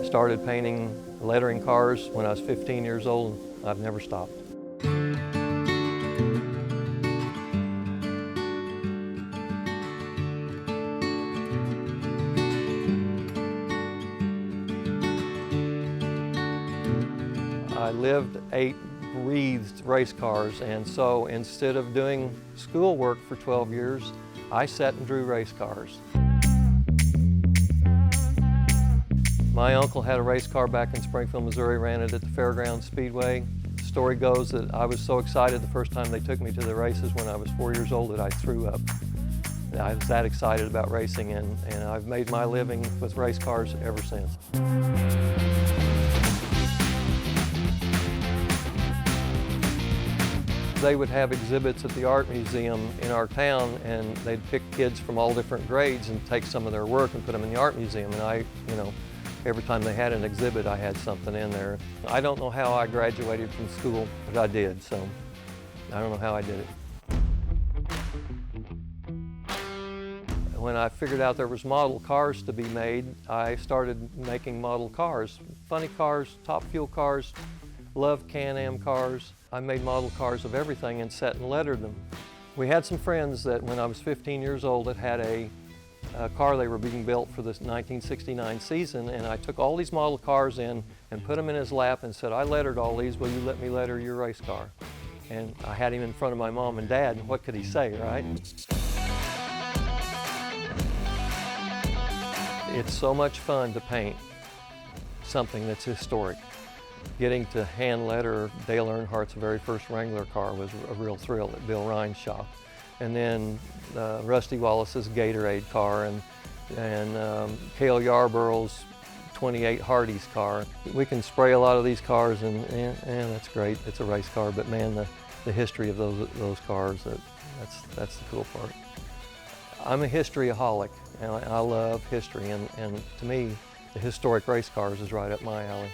Started painting lettering cars when I was 15 years old. I've never stopped. I lived, ate, breathed race cars, and so instead of doing schoolwork for 12 years, I sat and drew race cars. My uncle had a race car back in Springfield, Missouri, ran it at the Fairgrounds Speedway. The story goes that I was so excited the first time they took me to the races when I was 4 years old that I threw up. I was that excited about racing, and I've made my living with race cars ever since. They would have exhibits at the art museum in our town, and they'd pick kids from all different grades and take some of their work and put them in the art museum. And every time they had an exhibit, I had something in there. I don't know how I graduated from school, but I did, so I don't know how I did it. When I figured out there was model cars to be made, I started making model cars. Funny cars, top fuel cars, loved Can-Am cars. I made model cars of everything and set and lettered them. We had some friends that when I was 15 years old that had a car they were being built for the 1969 season, and I took all these model cars in and put them in his lap and said, I lettered all these, will you let me letter your race car? And I had him in front of my mom and dad, and what could he say, right? It's so much fun to paint something that's historic. Getting to hand letter Dale Earnhardt's very first Wrangler car was a real thrill at Bill Ryan's shop. And then Rusty Wallace's Gatorade car and Cale Yarborough's 28 Hardee's car. We can spray a lot of these cars and that's great. It's a race car, but man, the history of those cars, that's the cool part. I'm a historyaholic, and I love history, and to me, the historic race cars is right up my alley.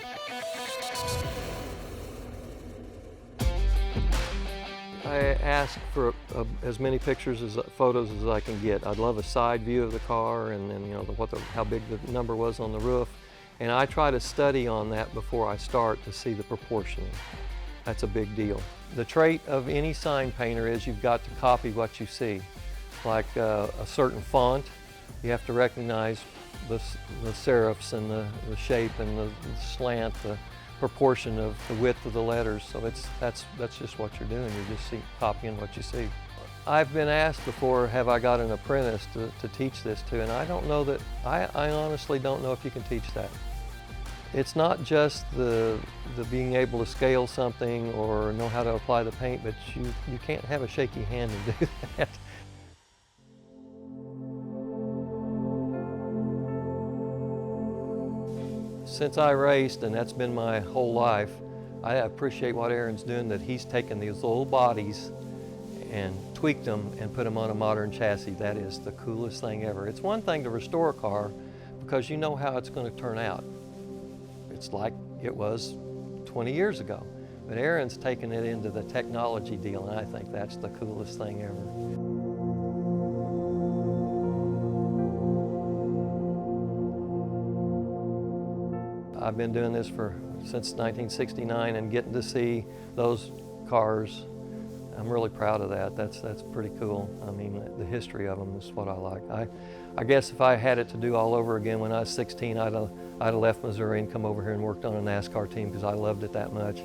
I ask for as many photos as I can get. I'd love a side view of the car, and then how big the number was on the roof, and I try to study on that before I start to see the proportioning. That's a big deal. The trait of any sign painter is you've got to copy what you see. Like a certain font, you have to recognize the serifs and the shape and the slant, the proportion of the width of the letters. So that's just what you're doing. You're just copying what you see. I've been asked before, have I got an apprentice to teach this to, and I don't know that, I honestly don't know if you can teach that. It's not just the being able to scale something or know how to apply the paint, but you can't have a shaky hand and do that. Since I raced, and that's been my whole life, I appreciate what Aaron's doing, that he's taken these old bodies and tweaked them and put them on a modern chassis. That is the coolest thing ever. It's one thing to restore a car because you know how it's going to turn out. It's like it was 20 years ago. But Aaron's taken it into the technology deal, and I think that's the coolest thing ever. I've been doing this since 1969, and getting to see those cars, I'm really proud of that. That's pretty cool. I mean, the history of them is what I like. I guess if I had it to do all over again when I was 16, I'd have left Missouri and come over here and worked on a NASCAR team because I loved it that much.